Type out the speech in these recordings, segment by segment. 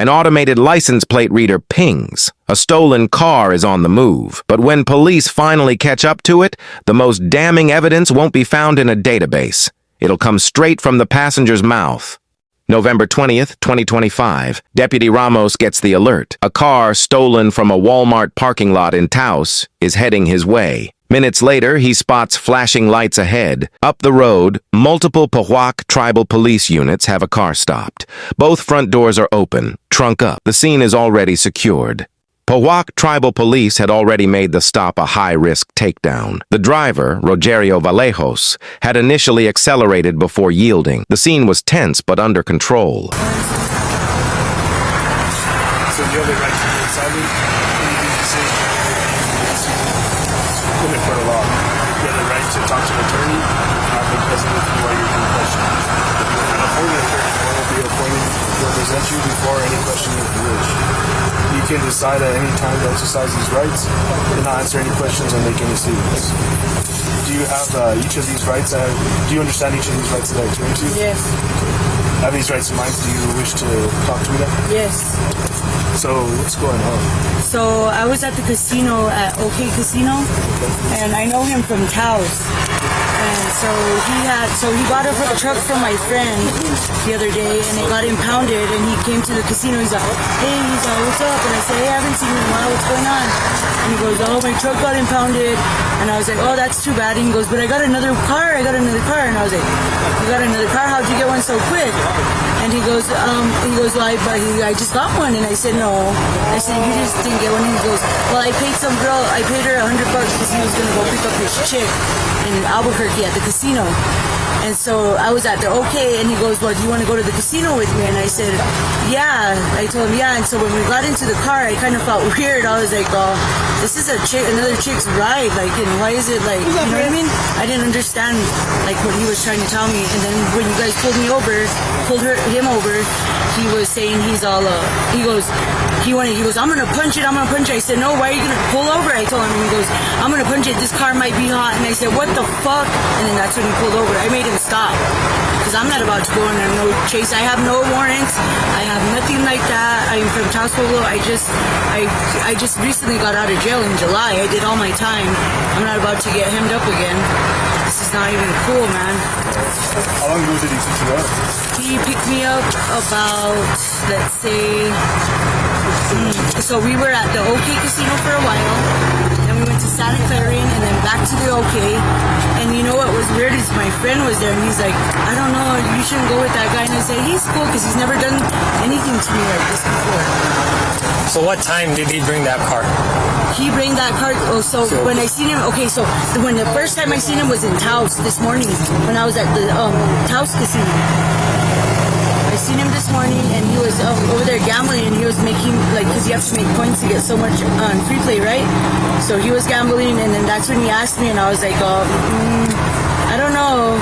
An automated license plate reader pings. A stolen car is on the move. But when police finally catch up to it, the most damning evidence won't be found in a database. It'll come straight from the passenger's mouth. November 20th, 2025, Deputy Ramos gets the alert. A car stolen from a Walmart parking lot in Taos is heading his way. Minutes later, he spots flashing lights ahead. Up the road, multiple Pehuac tribal police units have a car stopped. Both front doors are open, trunk up. The scene is already secured. Pehuac tribal police had already made the stop a high-risk takedown. The driver, Rogerio Vallejos, had initially accelerated before yielding. The scene was tense but under control. So you have the right to be silent. In the court of law, you have the right to talk to an attorney, have them present with you while you're being questioned. If you want an appointed attorney, one will be appointed to represent you before any questioning if you wish. You can decide at any time to exercise these rights and not answer any questions or make any statements. Do you have each of these rights? Do you understand each of these rights that I explained to you? Yes. Have these rights in mind? Do you wish to talk to me then? Yes. So what's going on? So I was at the casino at OK Casino, and I know him from Taos. And so he bought a truck from my friend the other day, and it got impounded. And he came to the casino. He's like, "Hey," he's like, "What's up?" And I said, "Hey, I haven't seen you in a while. What's going on?" And he goes, "Oh, my truck got impounded." And I was like, "Oh, that's too bad." And he goes, "But I got another car. I got another car." And I was like, "You got another car? How'd you get one so quick?" And he goes, "Well, I just got one." And I said, "No." I said, "You just didn't get one." And he goes, "Well, I paid her $100 because he was gonna go pick up his chick in Albuquerque at the casino." And so I was at the OK, and he goes, "Well, do you want to go to the casino with me?" And I said, "Yeah." I told him, "Yeah." And so when we got into the car, I kind of felt weird. I was like, "Oh, this is another chick's ride. Like, and why is it like, you know what I mean?" I didn't understand like what he was trying to tell me. And then when you guys pulled him over, he was saying he goes, "I'm gonna punch it. I'm gonna punch it." I said, "No, why are you gonna pull over?" I told him, and he goes, "I'm gonna punch it. This car might be hot." And I said, "What the fuck?" And then that's when he pulled over. I made him stop because I'm not about to go on a no chase. I have no warrants. I have nothing like that. I'm from Taos Pueblo. I just recently got out of jail in July. I did all my time. I'm not about to get hemmed up again. This is not even cool, man. How long ago did he pick you up? He picked me up about, let's say, so we were at the OK Casino for a while, then we went to Santa Clarion, and then back to the OK. And you know what was weird is my friend was there, and he's like, "I don't know, you shouldn't go with that guy." And I said, "He's cool because he's never done anything to me like this before." So what time did he bring that car? He bring that car. So when I seen him, when the first time I seen him was in Taos this morning when I was at the Taos Casino. I seen him this morning, and he was over there gambling, and he was making, like, because you have to make points to get so much on free play, right? So he was gambling, and then that's when he asked me, and I was like, I don't know.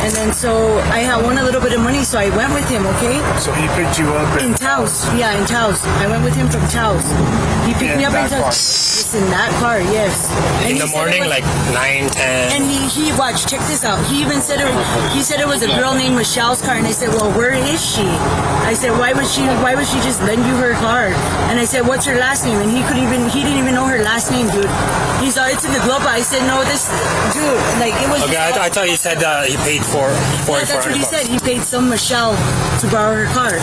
And then so I had won a little bit of money, so I went with him, okay? So he picked you up in Taos. Yeah, in Taos. I went with him from Taos. He picked me up in Taos. It's in that car, yes. In the morning, like 9, 10. And he watched, check this out. He even said it was a girl named Michelle's car, and I said, "Well, where is she?" I said, why would she just lend you her car?" And I said, "What's her last name?" And he didn't even know her last name, dude. He's all, "It's in the glove." I said, "No, this dude, like it was." Okay, I thought you said he paid for yeah, that's what he said. He paid some Michelle to borrow her car.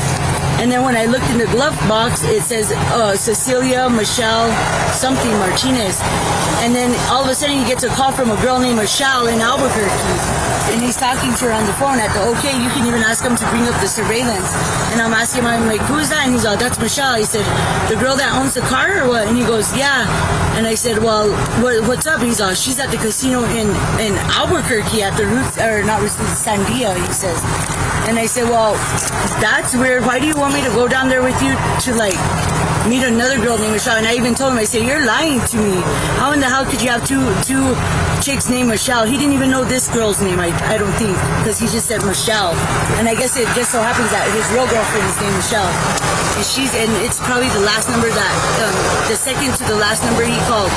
And then when I looked in the glove box, it says Cecilia Michelle something Martinez. And then all of a sudden he gets a call from a girl named Michelle in Albuquerque. And he's talking to her on the phone at the OK. You can even ask him to bring up the surveillance. And I'm asking him, I'm like, "Who's that?" And he's like, "That's Michelle." He said, "The girl that owns the car or what?" And he goes, "Yeah." And I said, "Well, what's up?" He's like, "She's at the casino in Albuquerque at the Roots, or not Roots, Sandia," he says. And I said, "Well, that's weird. Why do you want me to go down there with you to like meet another girl named Michelle?" And I even told him, I said, "You're lying to me. How in the hell could you have two chicks named Michelle?" He didn't even know this girl's name, I don't think, because he just said Michelle. And I guess it just so happens that his real girlfriend is named Michelle. And it's probably the last number that, the second to the last number he called.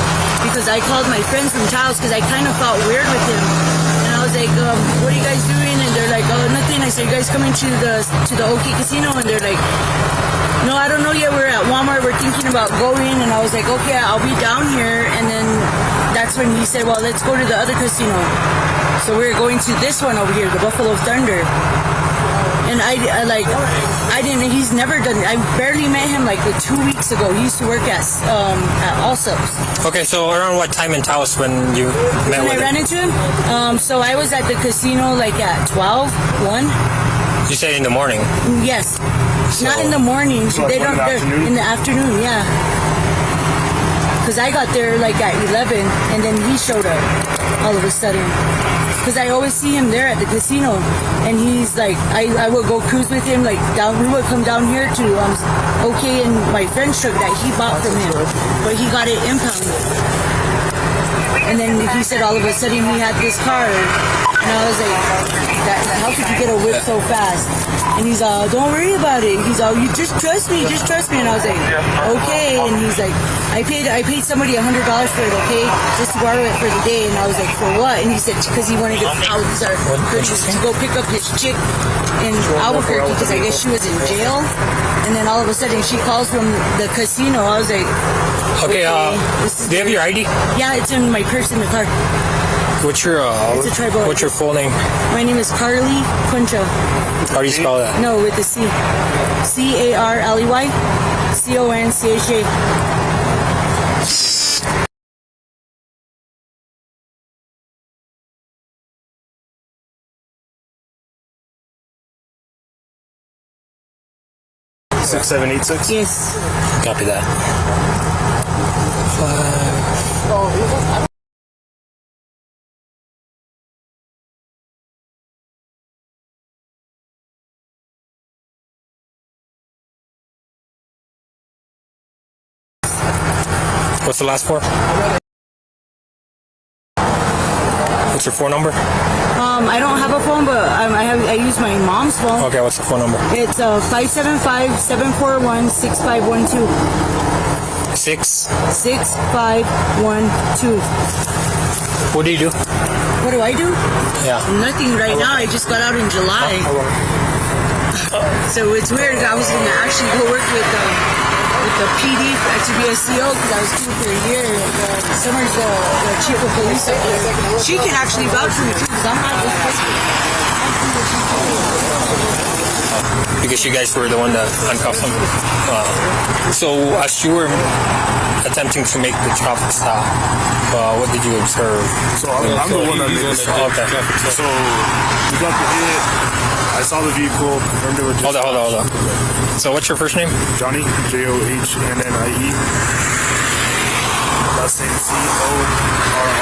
Because I called my friends from Taos because I kind of felt weird with him. And I was like, "What are you guys doing?" And they're like, "Oh, nothing." I said, "You guys coming to the OK Casino?" And they're like, "No, I don't know." mom were thinking about going, and I was like, okay, I'll be down here. And then that's when he said, well, let's go to the other casino. So we're going to this one over here, the Buffalo Thunder. And I didn't. He's never done. I barely met him like 2 weeks ago. He used to work at Allsup's. Okay, so around what time in Taos when you met When with I ran him? into him, so I was at the casino like at 12, 1. You said in the morning. Yes. Not in the morning. So They like don't. in the they're- afternoon? In the afternoon, yeah. Because I got there like at 11, and then he showed up all of a sudden. Because I always see him there at the casino, and he's like, I would go cruise with him like down. We would come down here to OK and my friend's truck that he bought from him, but he got it impounded. And then he said all of a sudden he had this car, and I was like, how could you get a whip so fast? And he's all, don't worry about it. He's all, you just trust me. And I was like, okay. And he's like, I paid somebody $100 for it, okay, just to borrow it for the day. And I was like, for what? And he said, because he wanted to go pick up his chick in Albuquerque because I guess she was in jail. And then all of a sudden she calls from the casino. I was like, Okay, this is do you have your ID? yeah, it's in my purse in the car. What's your It's a tribal. what's your full name? My name is Carly Concha. How do you spell that? No, with the C. CARLEY. CONCHA. Six, 7, 8, 6. Yes. Copy that. What's the last four? What's your phone number? I don't have a phone, but I use my mom's phone. Okay, what's the phone number? It's 575-741-6512. 6. 6512. What do you do? What do I do? Yeah. Nothing right now. I just got out in July. So it's weird. I was gonna actually go work with the PD to be a CO because I was due for a year. Summer's the chief of police up there. She can actually vouch for me too because I'm not this person. Because you guys were the one that handcuffed him. So as you were attempting to make the traffic stop, what did you observe? So I'm the one that made this. Okay. So we got the hit. I saw the vehicle. Confirmed it was just Hold on. So what's your first name? Johnny, JOHNNIE. Last name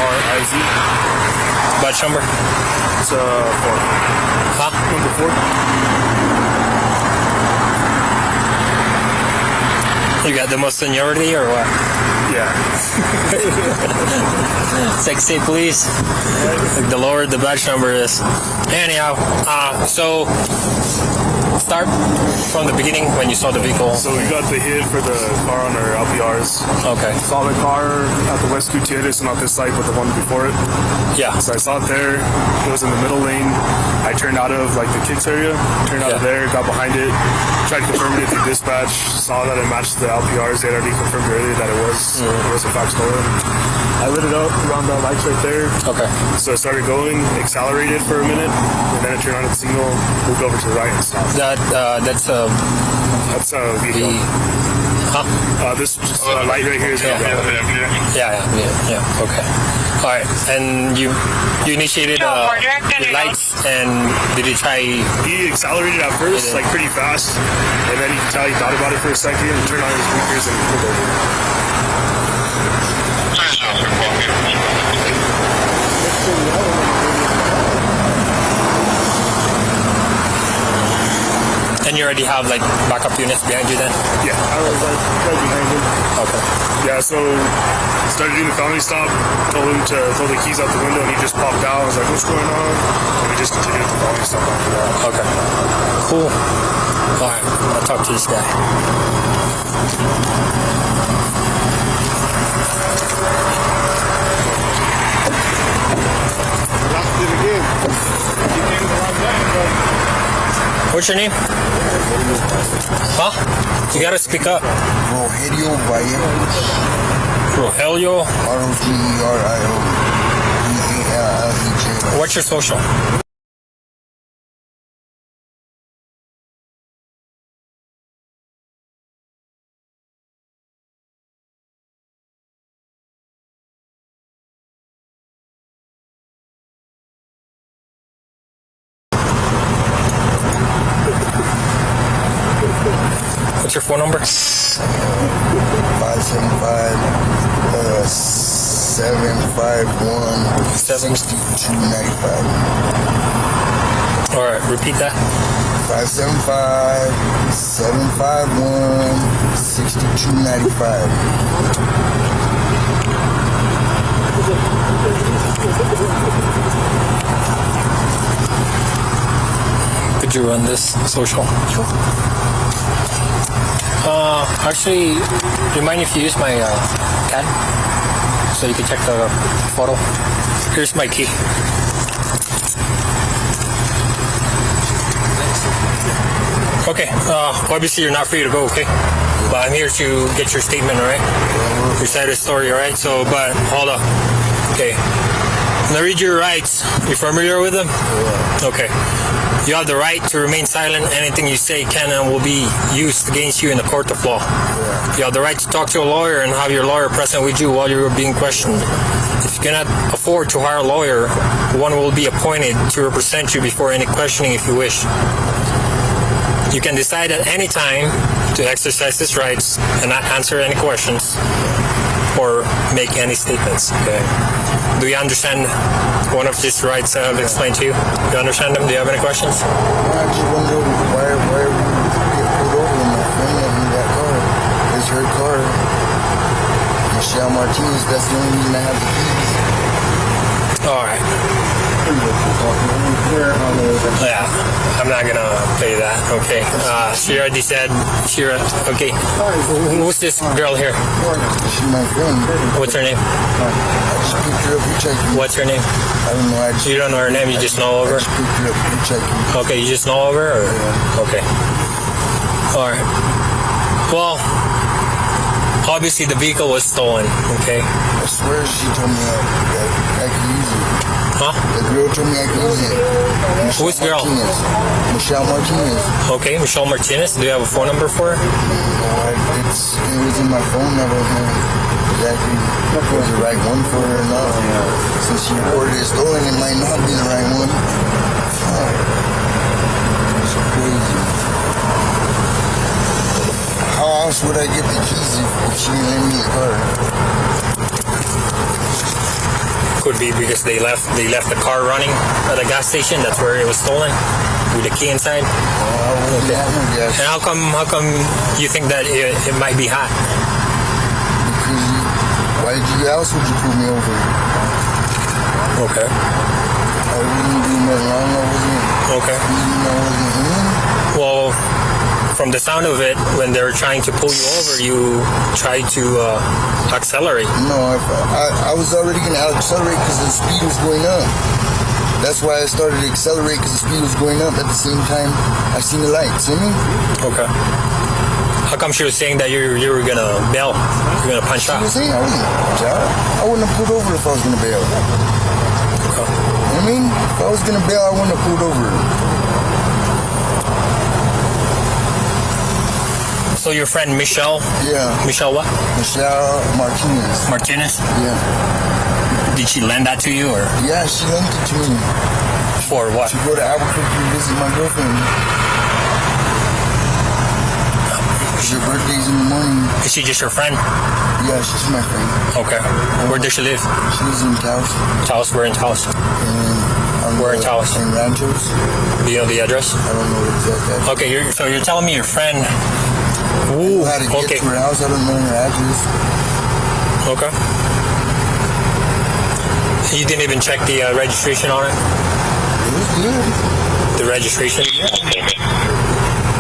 CORRIZ. Badge number? It's 4. Huh? Number 4. You got the most seniority or what? Yeah. Sexy police. Like the lower the badge number is. Anyhow, so start from the beginning when you saw the vehicle. So we got the hit for the car on our LPRs. Okay. Saw the car at the West Gutierrez, not this site, but the one before it. Yeah. So I saw it there. It was in the middle lane. I turned out of like the kicks area, turned out of Yeah. there, got behind it, tried confirming it through dispatch, saw that it matched the LPRs. They had already confirmed earlier that it was in fact stolen. I lit it up around the lights right there. Okay. So I started going, accelerated for a minute, and then I turned on the signal, moved over to the right and stopped. That's That's a the. vehicle. Huh? This light right here is Yeah. Yeah. Okay. All right. And you initiated the lights, and did you try? He accelerated at first, like pretty fast, and then you can tell he thought about it for a second, turned on his blinkers, and pulled over. And you already have like backup units behind you then? Yeah, I was like right behind him. Okay. Yeah, so started doing the felony stop, told him to throw the keys out the window, and he just popped out. I was like, what's going on? And we just continued the felony stop after that. Okay. Cool. All right. I'll talk to this guy. Lost it again. What's your name? Huh? You gotta speak up. Rogelio Vallejos. Rogelio. Rogelio. What's your social? What's your phone number? 575 751 6295. All right, repeat that. 575 751 6295. Could you run this social? Actually, do you mind if you use my CAD so you can check the photo? Here's my key. Okay, obviously you're not free to go, okay? But I'm here to get your statement, alright? Your side of the story, alright? So, but, hold up. Okay. I'm gonna read your rights. You familiar with them? Okay. You have the right to remain silent. Anything you say can and will be used against you in the court of law. You have the right to talk to a lawyer and have your lawyer present with you while you are being questioned. If you cannot afford to hire a lawyer, one will be appointed to represent you before any questioning if you wish. You can decide at any time to exercise these rights and not answer any questions or make any statements. Okay. Do you understand one of these rights I have explained to you? Do you understand them? Do you have any questions? I just wonder why we get pulled over when my friend left me that car. It's her car. Michelle Martinez, that's the only reason I have the keys. All right. Yeah, I'm not gonna play that. Okay. She already said. Okay. Who's this girl here? She's my friend. What's her name? I just picked her up hitchhiking. What's her name? I don't know. You don't know her name. You just know of her. I just picked her up hitchhiking. Okay. You just know of her. Or? Okay. All right. Well, obviously the vehicle was stolen. Okay. I swear she told me I could use it. Huh? The girl told me I could use it. Who's the girl? Michelle Martinez. Okay, Michelle Martinez. Do you have a phone number for her? It was in my phone. I don't know exactly if it was the right one for her or not. Since she reported it stolen, it might not be the right one. It's crazy. How else would I get the keys if she didn't lend me the car? Could be because they left the car running at a gas station. That's where it was stolen with the key inside. Okay. And how come you think that it might be hot? Because why else would you pull me over? Okay. I wouldn't do nothing wrong. I wasn't. Okay. I wasn't in. Well, from the sound of it, when they were trying to pull you over, you tried to accelerate. No, I was already going to accelerate because the speed was going up. That's why I started to accelerate because the speed was going up. At the same time, I seen the light. See me? Okay. How come she was saying that you were gonna bail? You're gonna punch She out? was saying I wasn't going to punch out. I wouldn't have pulled over if I was going to bail. You know what I mean? If I was going to bail, I wouldn't have pulled over. So your friend Michelle? Yeah. Michelle what? Michelle Martinez. Martinez? Yeah. Did she lend that to you or Yeah, she lent it to me for what? to go to Albuquerque to visit my girlfriend. Her birthday's in the morning. Is she just your friend? Yeah, she's my friend. Okay. Where does she live? She lives in Taos. Taos? Where in Taos? Where in Taos? In Ranchos. Do you know the address? I don't know the exact address. Okay, so you're telling me your friend. Ooh, How to get okay. to her house, I don't know her address. Okay. You didn't even check the registration on it? It was good. The registration?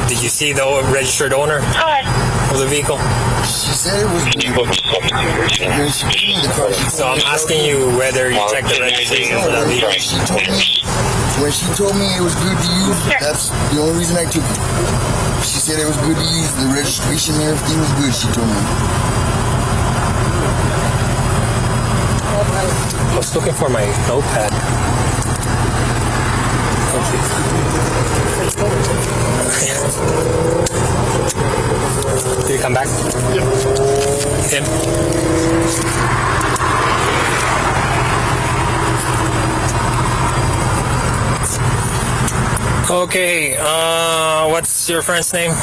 Did you see the registered owner of the vehicle? She said it was good. Then she gave me the car. So I'm asking you whether you checked the registration for that vehicle. She told me When she told me it was good to use, that's the only reason I took it. She said it was good to use, the registration and everything was good, she told me. I was looking for my notepad. Did he come back? Him? Okay, what's your friend's name? Which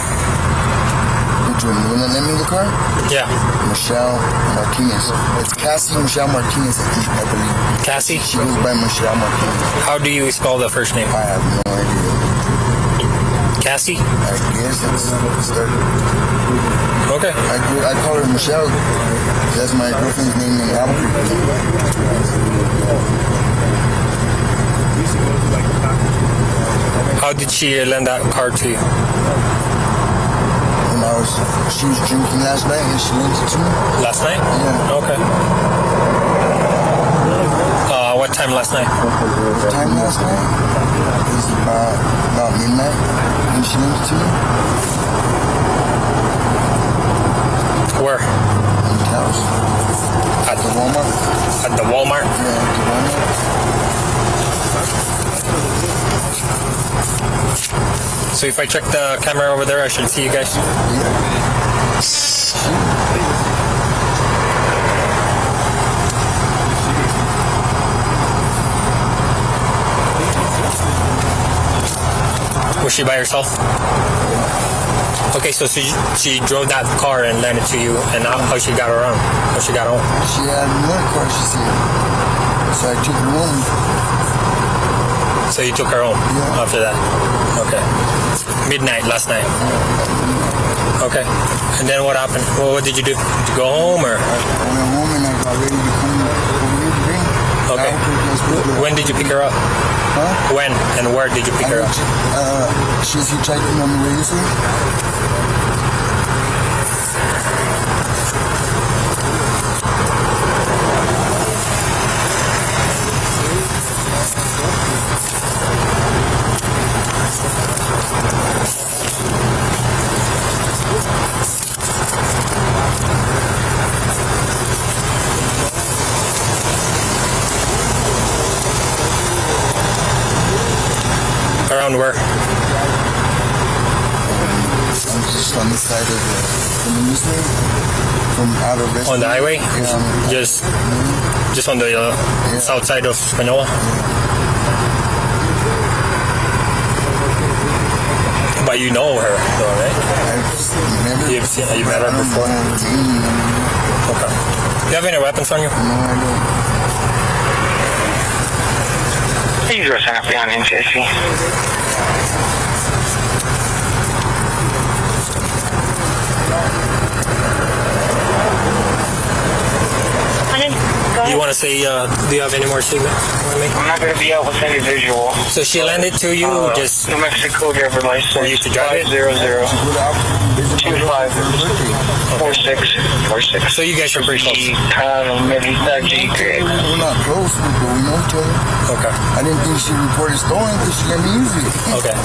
one? The one that lent me the car? Yeah, Michelle Martinez. It's Cassie Michelle Martinez, I believe. Cassie? She goes by Michelle Martinez. How do you spell the first name? I have no idea. Cassie? I guess that's what it started. Okay. I call her Michelle. That's my girlfriend's name in Albuquerque. How did she lend that car to you? When she was drinking last night and she lent it to me. Last night? Yeah. Okay. What time last night? The time last night was about midnight when she lent it to me. Where? In the house. At The Walmart. At the Walmart? Yeah, at the Walmart. So if I check the camera over there, I should see you guys. Was she by herself? Okay, so she drove that car and lent it to you, and how she got around? How she got home? She had another car, she said. So I took her home. So you took her home Yeah. after that? Okay. Midnight last night? Okay. And then what happened? Well, what did you do? Did you go home or? I went home and I got ready to come over here today. Okay. When did you pick her up? Huh? When and where did you pick her up? She's hitchhiking on the way this way. Around where? I'm just on the side of the Muslim from out of On the highway? Yeah. Just on the south side of Manoa? But you know her, though, right? I've never. You've met her before? Okay. Do you have any weapons on you? No, I don't. Please go sign up on NCSC. Do you want to say, do you have any more statement for me? I'm not going to be able to send you visual. So she lent it to you just New Mexico driver license. for you to drive it? 500-25-4646. So you guys are pretty close. We're not close, but we know each other. Okay. I didn't think she reported stolen because she let me use it. Okay.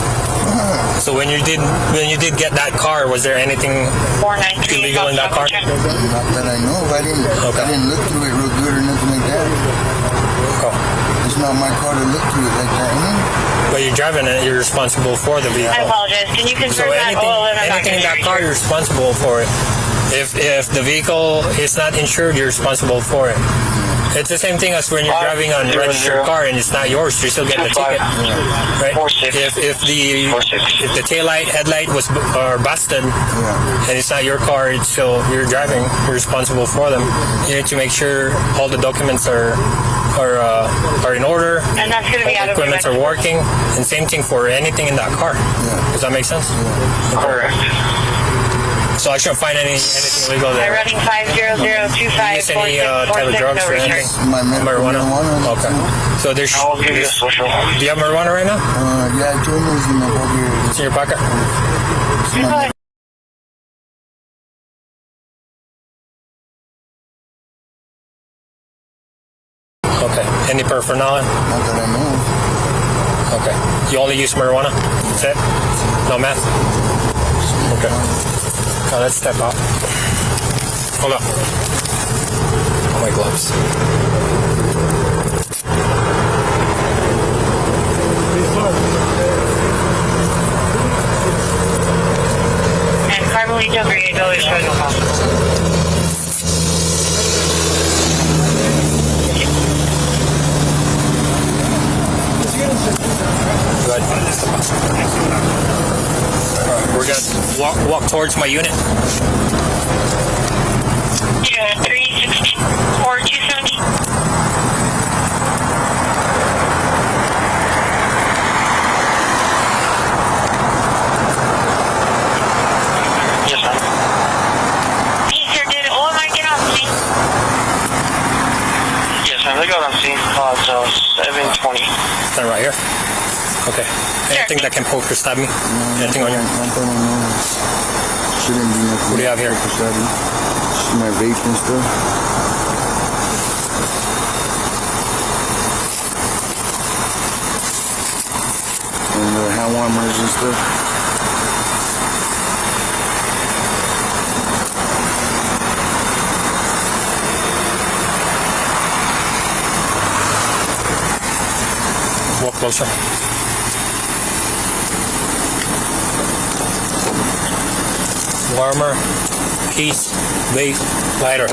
So when you did get that car, was there anything 493 illegal in that car? Not that I know of. I didn't look through it real good or nothing like that. Okay. It's not my car to look through it like that. But you're driving it, you're responsible for the vehicle. I apologize. Can you So confirm that oil in anything in that car, you're responsible for it. If the vehicle is not insured, you're responsible for it. It's the same thing as when you're driving on a registered car and it's not yours, you're still getting a ticket, right? If the taillight, headlight are busted and it's not your car, it's still you're driving, you're responsible for them. You need to make sure all the documents are in order. And that's going to be out of Equipment are working, and same thing for anything in that car. Does that make sense? Correct. So I shouldn't find anything illegal there. Running 50025. Miss any type of drugs or anything? My marijuana. Okay. So there's. I'll give you a social. Do you have marijuana right now? Yeah, I told me it's in my pocket. It's in your pocket. It's in my Okay. Any paraphernalia? Not that I know of. Okay. You only use marijuana? That's it? No meth? Okay. Now let's step out. Hold up. Oh, my gloves. And Carmelita Grado is showing no problem. Good. We're gonna walk towards my unit. Yeah, 316 or 270. Yes, sir. Hey, sir, did OMI get on scene? Yes, sir, they got on scene. So 720. Stand right here. Okay. Anything that can poke or stab me? Anything on your... Nothing on there. Shouldn't be nothing. What do you have here? Just my vape and stuff. And the hand warmers and stuff. Walk closer. Warmer, keys, vape, lighter.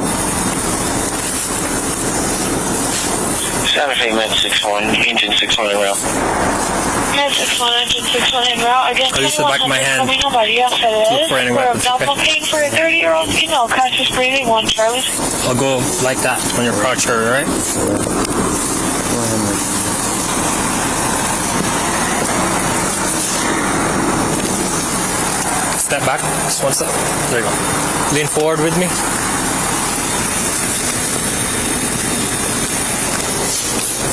Santa Fe Med 61, engine 61 en route. Med 61, engine 61 en route. Again, I'll use the back of my hand. Nobody else at it. Look for any weapons, okay? Looking for a 30-year-old female, conscious breathing, 1 Charlie. I'll go like that on your crotch area, right? Go ahead, man. Step back. Just one step. There you go. Lean forward with me.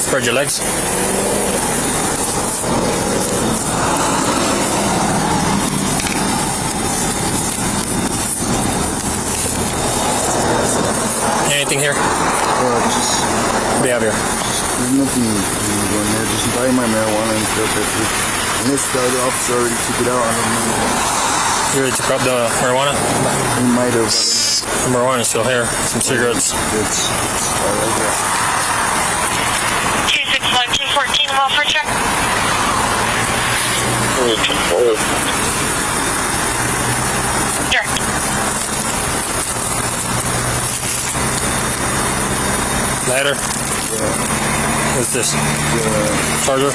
Spread your legs. Anything here? Just, What do you have here? there's nothing going there. Just buy my marijuana and stuff. That's it. And this the other officer already took it out. I don't know. You ready to grab the marijuana? He might have. The marijuana is still here. Some cigarettes. It's all right there. 261, 214, I'm off for check. Direct. Lighter. What's this? Charger?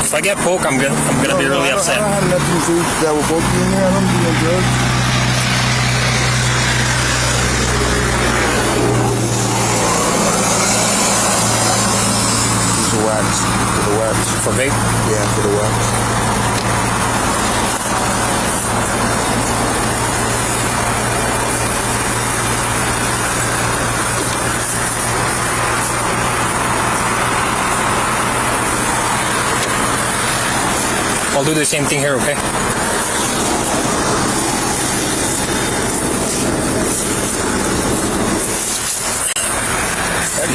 If I get poked, I'm gonna be really upset. I don't have nothing to do that will poke you in there. I don't do no drugs. Use the wax. For the wax. For vape? Yeah, for the wax. I'll do the same thing here, okay?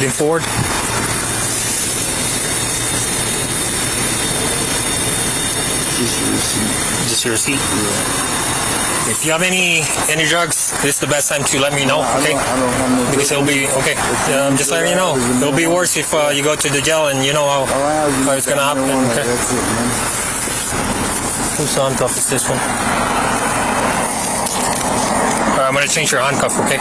Lean forward. Just your receipt. If you have any drugs, this is the best time to let me know, okay? I don't have no Because it'll be okay. I'm just letting you know. It'll be worse if you go to the jail and you know how it's gonna happen. Okay. That's it, man. Whose handcuff is this one? Alright, I'm gonna change your handcuff, okay?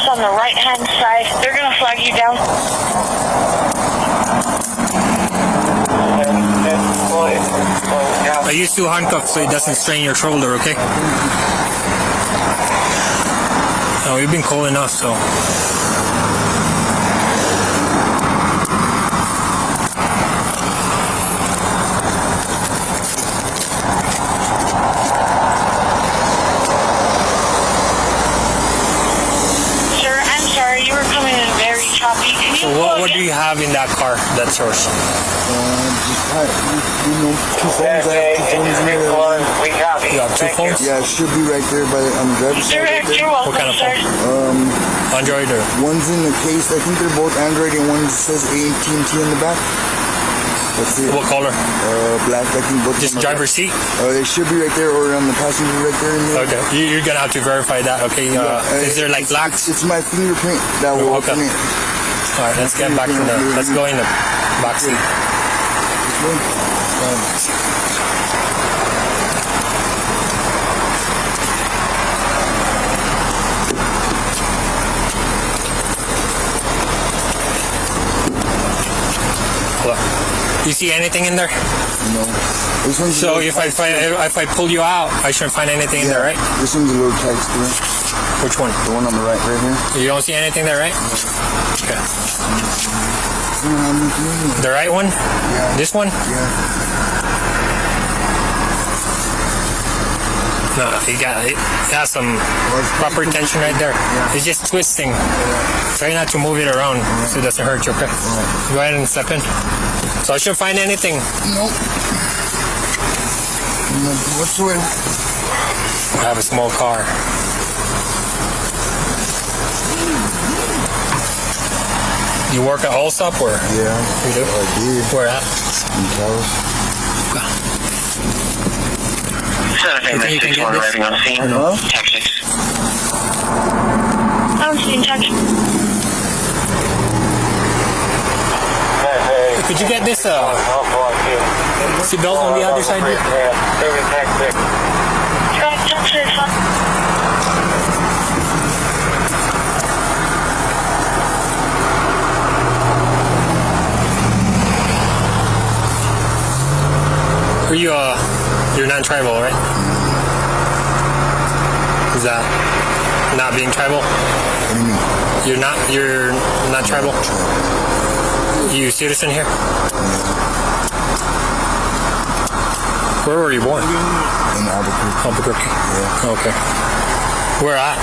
house on the right-hand side. They're gonna flag you down. I used to handcuff so it doesn't strain your shoulder, okay? Oh, you've been cold enough, so. Sir, I'm sorry, you were coming in very choppy. Can you So what do you have in that car that's yours? You know, two phones. I have two phones in there. You have two phones? Yeah, it should be right there on the driver's Sir, side. Right you're there. welcome, What kind of sir. Android or? One's in the case. I think they're both Android, and one says AT&T in the back. That's it. What color? Black. I think both. Just of them are driver's seat? It should be right there, or on the passenger right there. In there. Okay. You're gonna have to verify that, okay? Is there like locks? It's my fingerprint that will Okay. open it. Alright, let's get back in the, let's go in the back seat. Look. You see anything in there? No. This one's So if I pull you out, I shouldn't find anything in there, right? This one's a little tight screw. Which one? The one on the right here. You don't see anything there, right? Okay. Yeah. The right one? This one? No, it has some proper tension right there. It's just twisting. Try not to move it around so it doesn't hurt you, okay? Go ahead and step in. So I shouldn't find anything. Nope. None whatsoever. I have a small car. You work at Allstop or? Yeah. You do? I did. Where at? In Dallas. Santa Fe You think you can get this? arriving on scene. Huh? Tactics. I'm seeing tactics. Could you get this seatbelt on the other side? Are you you're non-tribal, right? Is that not being tribal? What do you mean? You're not tribal? You citizen here? Where were you born? In Albuquerque. Albuquerque. Yeah. Okay. Where at?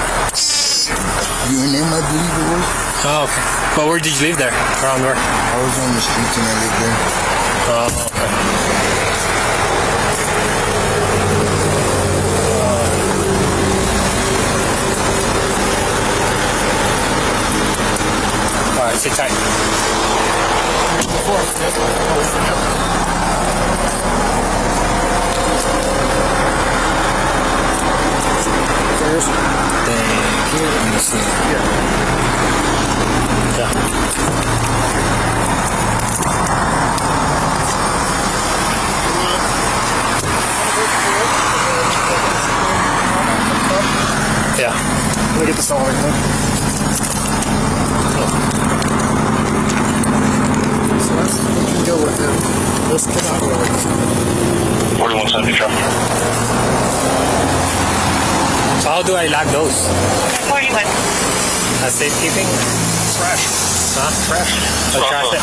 UNM, I believe it was. Oh, okay. But where did you live there? Around where? I was on the streets and I lived there. Oh, okay. Alright, sit tight. Thank you. Let me see. Yeah. Let me get this all right now. So let's deal with it. Let's get out of it. 4170 traffic. So how do I lock those? 41. Safekeeping? Trash. Huh? Trash. Trash it?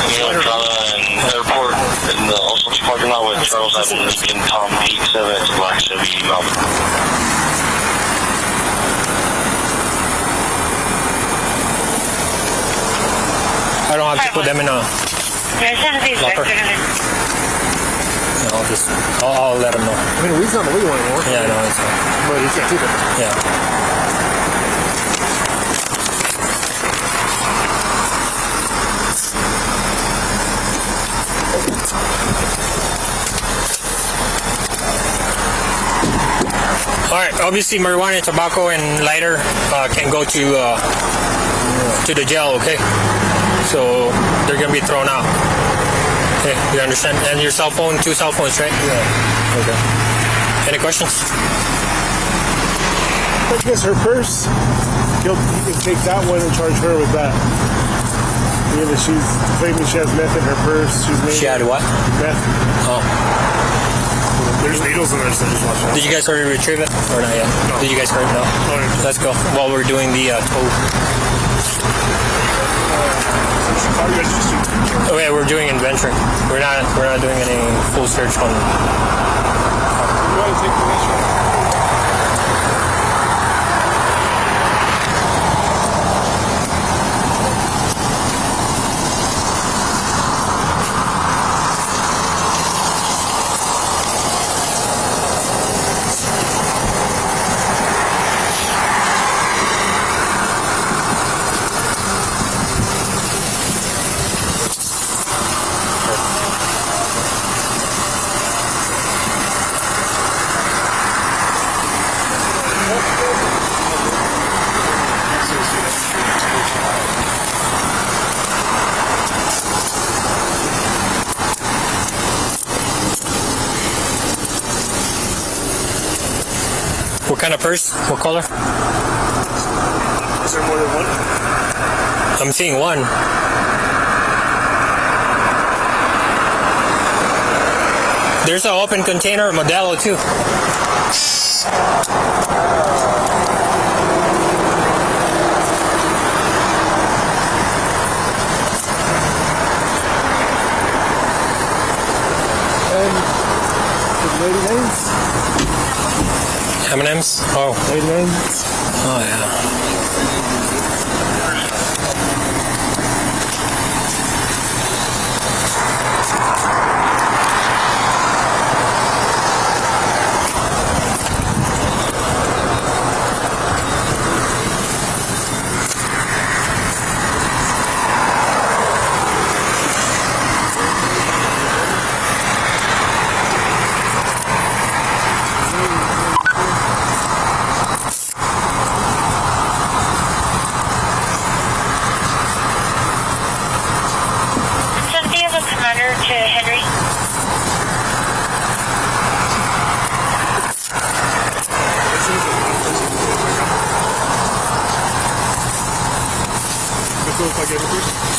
And airport in the Allsup's parking lot with Charles Avenue, Lincoln, Tom 87 to Black 70 Mountain. I don't have to put them in a... Locker. No, I'll let them know. I mean, we's not illegal anymore. Yeah, no, it's fine. But you can't keep it. Yeah. Alright, obviously marijuana, tobacco, and lighter can go to the jail, okay? So they're gonna be thrown out. Okay, you understand? And your cell phone, 2 cell phones, right? Yeah. Okay. Any questions? I guess her purse. he can take that one and charge her with that. Yeah, but she's claiming she has meth in her purse. She had what? Meth. Oh. There's needles in there, so just watch out. Did you guys already retrieve it? Or not yet? No. Did you guys already? No. No. Let's go. While we're doing the tow. Okay, we're doing inventory. We're not doing any full search on. You want to take the next one? What kind of purse? What color? Is there more than one? I'm seeing one. There's an open container Modelo too. Lady names? M&M's? Oh. Lady names? Oh yeah.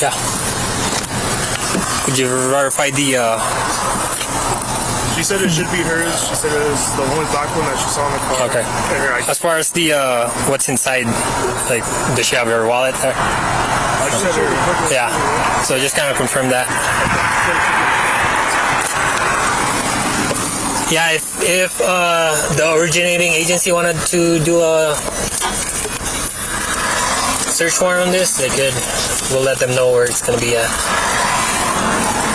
Yeah. Could you verify the? She said it should be hers. She said it was the only black one that she saw in the car. Okay. And her ID. As far as the what's inside, like, does she have her wallet there? I just said her. Yeah. So just kind of confirm that. Yeah. If the originating agency wanted to do a search warrant on this, they could. We'll let them know where it's gonna be at.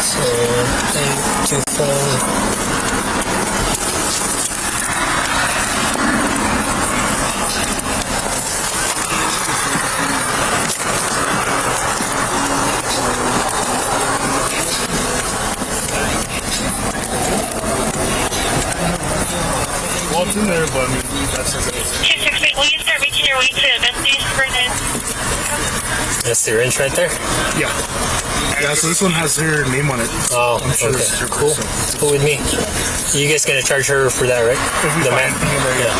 So, thank you for. Well, it's in there, but I mean, that's it. 268, will you start making your way to Bethany's for the... That's the wrench right there? Yeah. Yeah, so this one has her name on it. Oh, I'm sure okay. it's her Cool. person. Cool with me. You guys gonna charge her for that, right? If we The find man. anything in there, Yeah.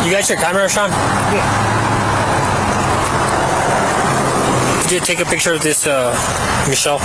You got your camera, Sean? Yeah. you take a picture of this, Michelle?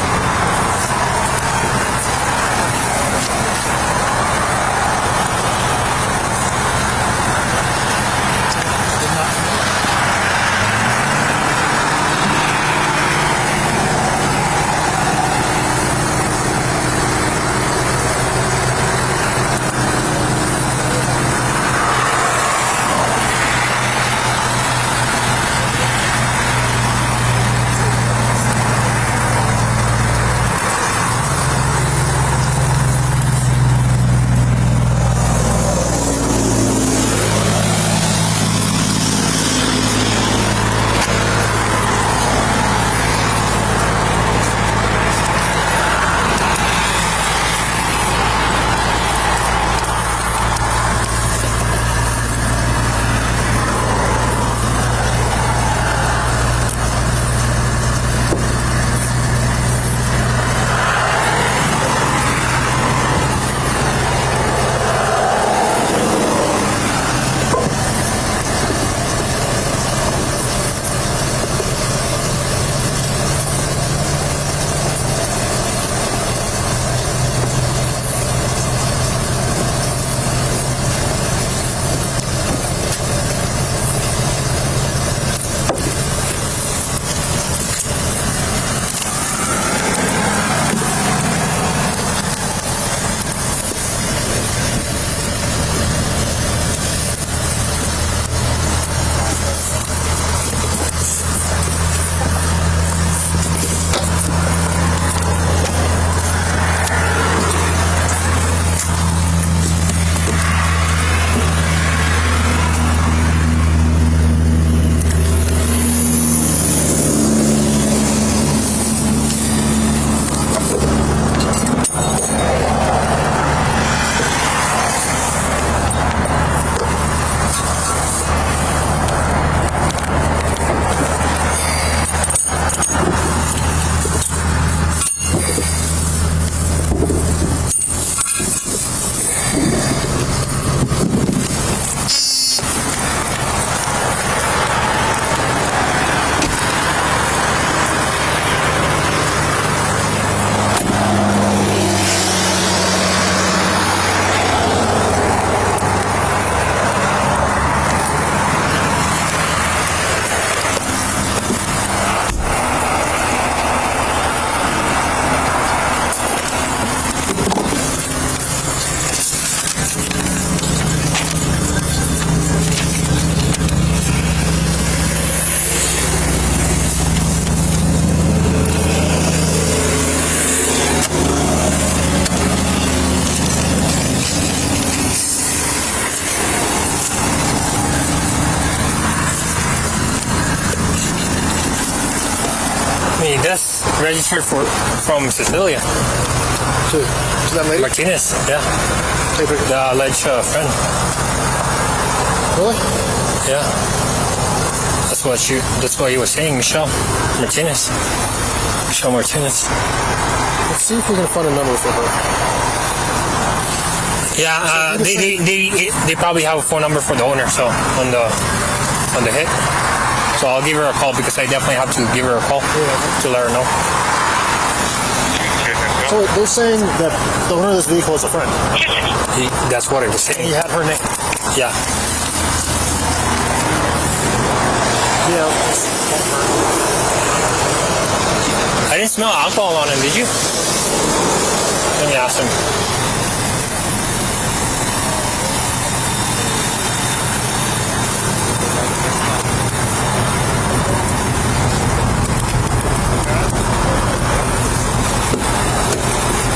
That's registered from Cecilia. To that lady? Martinez, yeah. Take a picture. The alleged friend. Really? Yeah. That's what he was saying, Michelle Martinez. Michelle Martinez. Let's see if we can find a number for her. Yeah, they probably have a phone number for the owner, so on the hit. So I'll give her a call because I definitely have to give her a call to let her know. So they're saying that the owner of this vehicle is a friend. That's what I was saying. He had her name. Yeah. Yeah. I didn't smell alcohol on him, did you? Let me ask him.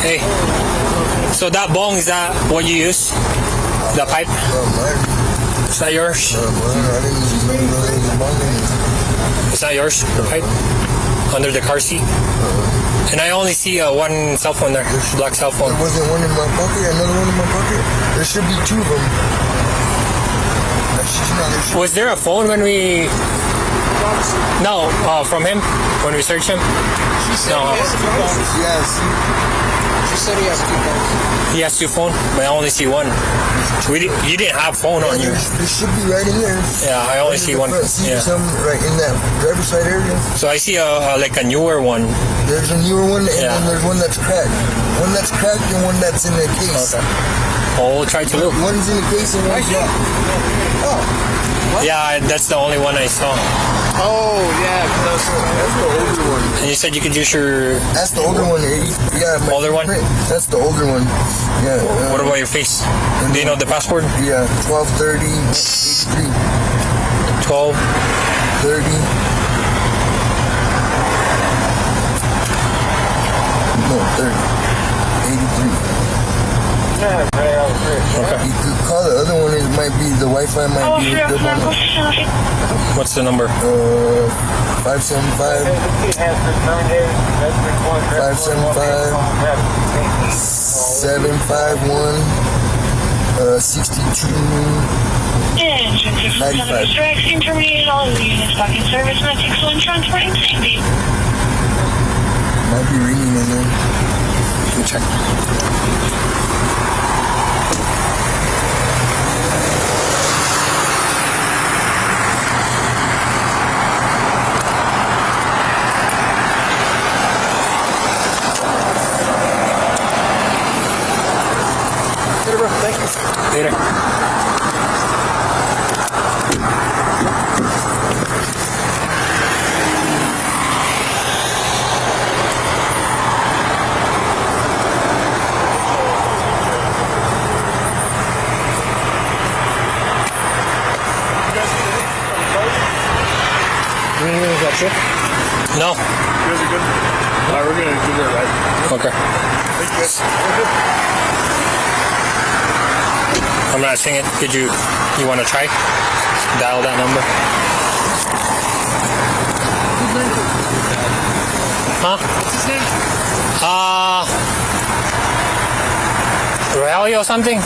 Hey, so that bong, is that what you use? The pipe? Is that yours? Is that yours, the pipe? Under the car seat? And I only see one cell phone there, black cell phone. There wasn't one in my pocket, another one in my pocket. There should be two of them. Was there a phone when we... No, from him? When we searched him? No. Yes. He said he has 2 phones. He has 2 phones, but I only see one. You didn't have phone on you. There should be right in there. Yeah, I only see one. Front seat or Yeah. something right in that driver's side area. So I see like a newer one. There's a newer one, and Yeah. then there's one that's cracked. One that's cracked and one that's in the case. Okay. Oh, we'll try to look. One's in the case and one's not. Yeah, that's the only one I saw. Oh, yeah. That's the older one. And you said you could use your. That's the older one. Yeah, my Older one? fingerprint. That's the older one. Yeah. What about your face? Do you know the password? Yeah, 1230 83 12. 30. No, 30. 83. Okay. You could call the other one. It might be the Wi-Fi. Might Oh, be a good one. What's the number? 575 751 62. Engine 617 Extraction terminated all of the units back in service. Met 61 transporting safety. Might be ringing in there. Let me check. Later, bro. Thank you. Later. That's it. No. You guys are good? Alright, we're gonna give it a ride. Okay. Thank you guys. I'm not saying it. You want to try? Dial that number. Huh? What's his name? Royale or something?